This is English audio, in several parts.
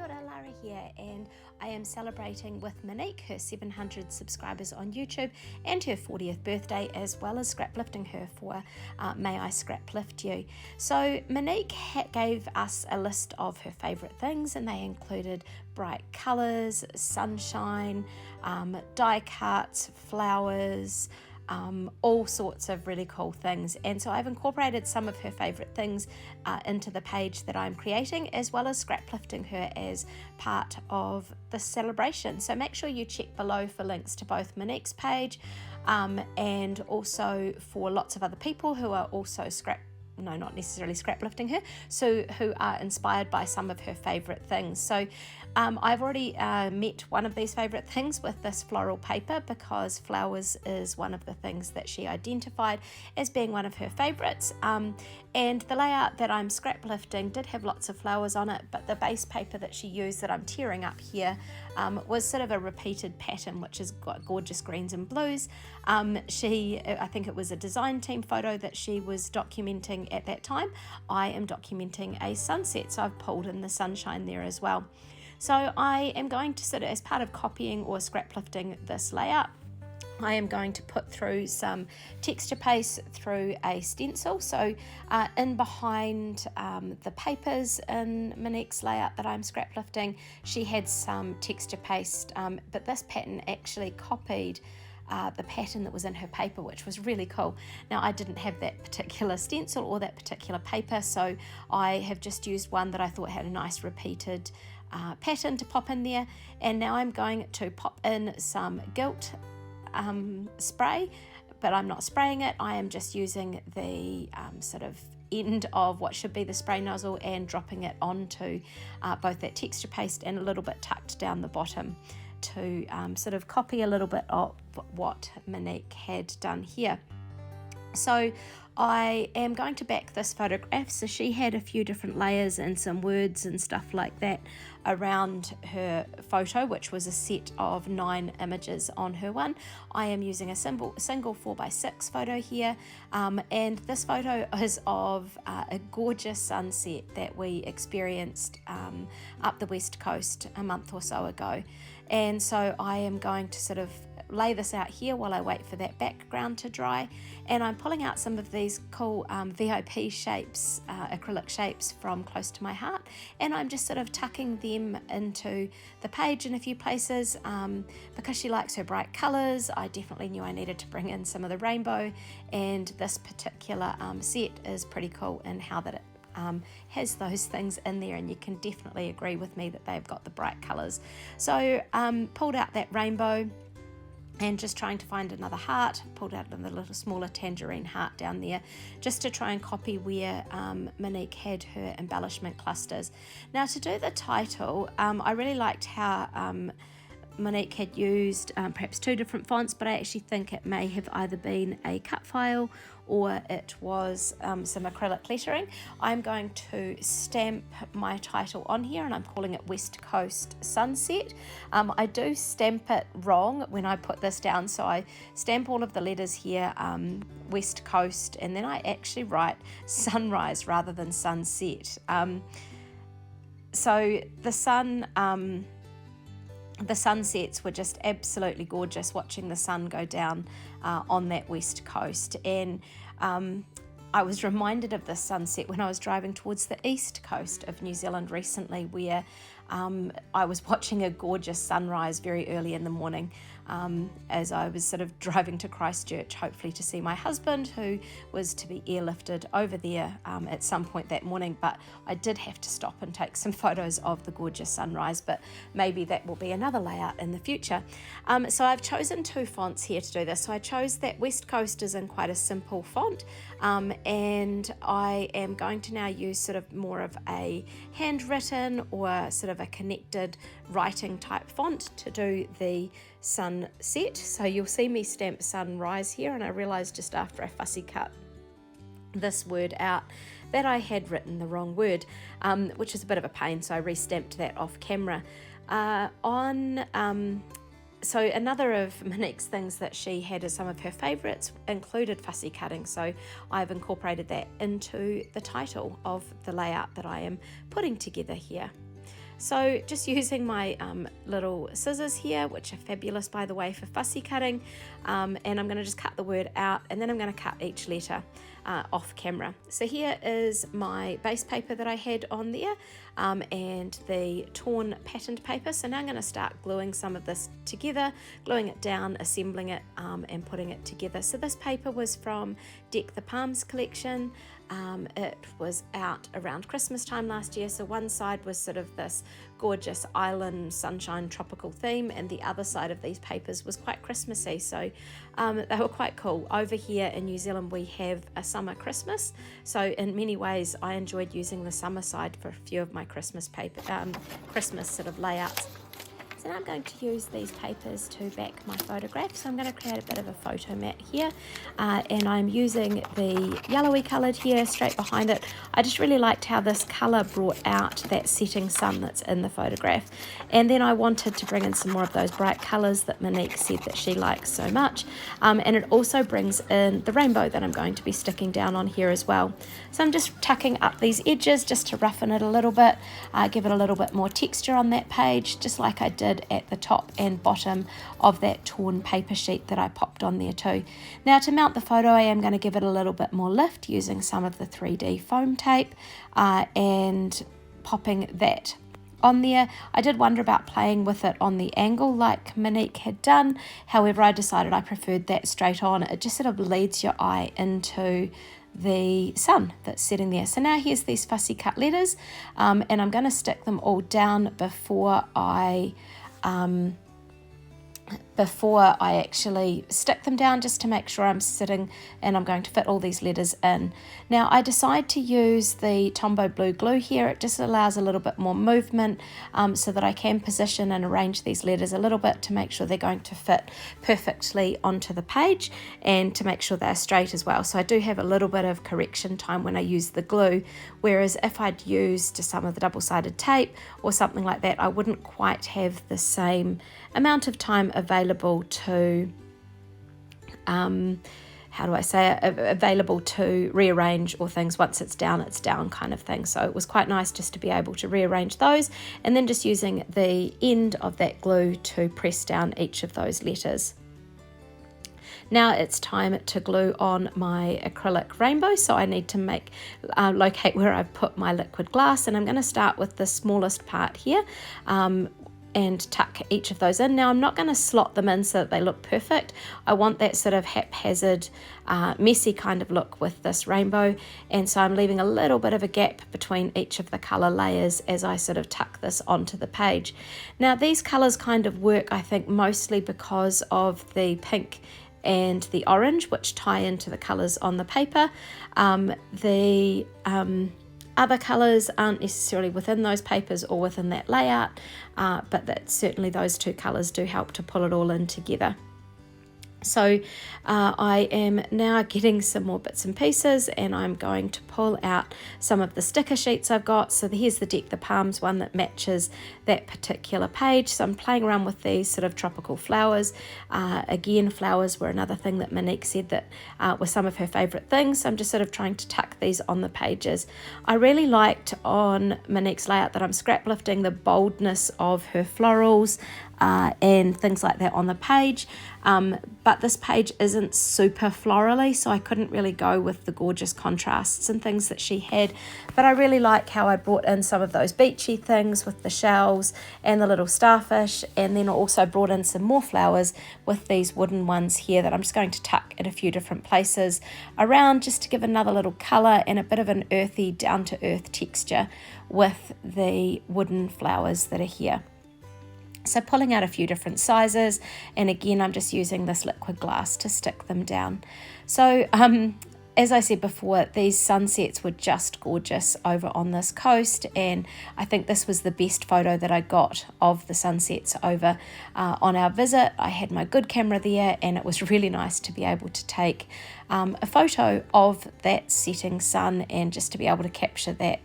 Kia ora, Lara here, and I am celebrating with Monique her 700 subscribers on YouTube and her 40th birthday, as well as scraplifting her for May I Scraplift You. So Monique gave us a list of her favourite things, and they included bright colours, sunshine, die cuts, flowers, all sorts of really cool things. And so I've incorporated some of her favourite things into the page that I'm creating, as well as scraplifting her as part of the celebration. So make sure you check below for links to both Monique's page and also for lots of other people who are also not necessarily scraplifting her, so who are inspired by some of her favourite things. So I've already met one of these favourite things with this floral paper, because flowers is one of the things that she identified as being one of her favourites. And the layout that I'm scraplifting did have lots of flowers on it, but the base paper that she used that I'm tearing up here was sort of a repeated pattern, which has got gorgeous greens and blues. I think it was a design team photo that she was documenting at that time. I am documenting a sunset, so I've pulled in the sunshine there as well. So I am going to sort of, as part of copying or scraplifting this layout, I am going to put through some texture paste through a stencil. So in behind the papers in Monique's layout that I'm scraplifting, she had some texture paste, but this pattern actually copied the pattern that was in her paper, which was really cool. Now, I didn't have that particular stencil or that particular paper, so I have just used one that I thought had a nice repeated pattern to pop in there. And now I'm going to pop in some gilt spray, but I'm not spraying it. I am just using the sort of end of what should be the spray nozzle and dropping it onto both that texture paste and a little bit tucked down the bottom to sort of copy a little bit of what Monique had done here. So I am going to back this photograph. So she had a few different layers and some words and stuff like that around her photo, which was a set of 9 images on her one. I am using a single 4x6 photo here, and this photo is of a gorgeous sunset that we experienced up the west coast a month or so ago. And so I am going to sort of lay this out here while I wait for that background to dry, and I'm pulling out some of these cool VIP shapes, acrylic shapes from close to my heart, and I'm just sort of tucking them into the page in a few places. Because she likes her bright colours, I definitely knew I needed to bring in some of the rainbow, and this particular set is pretty cool in how that it has those things in there, and you can definitely agree with me that they've got the bright colours. So pulled out that rainbow and just trying to find another heart, pulled out another little smaller tangerine heart down there, just to try and copy where Monique had her embellishment clusters. Now, to do the title, I really liked how Monique had used perhaps 2 different fonts, but I actually think it may have either been a cut file or it was some acrylic lettering. I'm going to stamp my title on here, and I'm calling it West Coast Sunset. I do stamp it wrong when I put this down, so I stamp all of the letters here, West Coast, and then I actually write sunrise rather than sunset. So the sunsets were just absolutely gorgeous, watching the sun go down on that west coast. And I was reminded of this sunset when I was driving towards the east coast of New Zealand recently, where I was watching a gorgeous sunrise very early in the morning as I was sort of driving to Christchurch, hopefully to see my husband, who was to be airlifted over there at some point that morning. But I did have to stop and take some photos of the gorgeous sunrise, but maybe that will be another layout in the future. So I've chosen 2 fonts here to do this. So I chose that West Coast is in quite a simple font, and I am going to now use sort of more of a handwritten or sort of a connected writing type font to do the sunset. So you'll see me stamp sunrise here, and I realised just after I fussy cut this word out that I had written the wrong word, which is a bit of a pain, so I re-stamped that off camera. So another of Monique's things that she had as some of her favourites included fussy cutting, so I've incorporated that into the title of the layout that I am putting together here. So just using my little scissors here, which are fabulous by the way for fussy cutting, and I'm going to just cut the word out, and then I'm going to cut each letter off camera. So here is my base paper that I had on there, and the torn patterned paper. So now I'm going to start gluing some of this together, gluing it down, assembling it, and putting it together. So this paper was from Deck the Palms collection. It was out around Christmas time last year, so one side was sort of this gorgeous island sunshine tropical theme, and the other side of these papers was quite Christmassy, so they were quite cool. Over here in New Zealand we have a summer Christmas, so in many ways I enjoyed using the summer side for a few of my Christmas paper, Christmas sort of layouts. So now I'm going to use these papers to back my photograph. So I'm going to create a bit of a photo mat here, and I'm using the yellowy coloured here straight behind it. I just really liked how this colour brought out that setting sun that's in the photograph. And then I wanted to bring in some more of those bright colours that Monique said that she likes so much. And it also brings in the rainbow that I'm going to be sticking down on here as well. So I'm just tucking up these edges just to roughen it a little bit, give it a little bit more texture on that page, just like I did at the top and bottom of that torn paper sheet that I popped on there too. Now to mount the photo, I am going to give it a little bit more lift using some of the 3D foam tape and popping that on there. I did wonder about playing with it on the angle like Monique had done, however I decided I preferred that straight on. It just sort of leads your eye into the sun that's setting there. So now here's these fussy cut letters, and I'm going to stick them all down before I actually stick them down, just to make sure I'm sitting and I'm going to fit all these letters in. Now I decide to use the Tombow blue glue here. It just allows a little bit more movement, so that I can position and arrange these letters a little bit to make sure they're going to fit perfectly onto the page and to make sure they're straight as well. So I do have a little bit of correction time when I use the glue, whereas if I'd used some of the double-sided tape or something like that, I wouldn't quite have the same amount of time available to available to rearrange or things. Once it's down kind of thing. So it was quite nice just to be able to rearrange those, and then just using the end of that glue to press down each of those letters. Now it's time to glue on my acrylic rainbow, so I need to locate where I've put my liquid glass, and I'm going to start with the smallest part here, and tuck each of those in. Now I'm not going to slot them in so that they look perfect. I want that sort of haphazard, messy kind of look with this rainbow, and so I'm leaving a little bit of a gap between each of the colour layers as I sort of tuck this onto the page. Now these colours kind of work, I think, mostly because of the pink and the orange, which tie into the colours on the paper. Other colours aren't necessarily within those papers or within that layout, but that certainly those two colours do help to pull it all in together. So I am now getting some more bits and pieces, and I'm going to pull out some of the sticker sheets I've got. So here's the Deck the Palms one that matches that particular page. So I'm playing around with these sort of tropical flowers. Again, flowers were another thing that Monique said that were some of her favourite things. So I'm just sort of trying to tuck these on the pages. I really liked on Monique's layout that I'm scraplifting the boldness of her florals and things like that on the page, but this page isn't super florally, so I couldn't really go with the gorgeous contrasts and things that she had. But I really like how I brought in some of those beachy things with the shells and the little starfish, and then also brought in some more flowers with these wooden ones here that I'm just going to tuck in a few different places around, just to give another little colour and a bit of an earthy, down-to-earth texture with the wooden flowers that are here. So pulling out a few different sizes, and again I'm just using this liquid glass to stick them down. So as I said before, these sunsets were just gorgeous over on this coast, and I think this was the best photo that I got of the sunsets over on our visit. I had my good camera there, and it was really nice to be able to take a photo of that setting sun and just to be able to capture that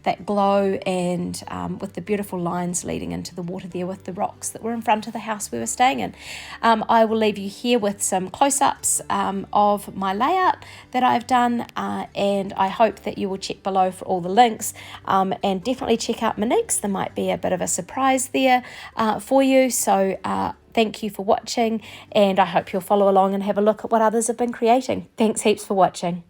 that glow, and with the beautiful lines leading into the water there with the rocks that were in front of the house we were staying in. I will leave you here with some close-ups of my layout that I've done, and I hope that you will check below for all the links, and definitely check out Monique's. There might be a bit of a surprise there for you. So thank you for watching, and I hope you'll follow along and have a look at what others have been creating. Thanks heaps for watching.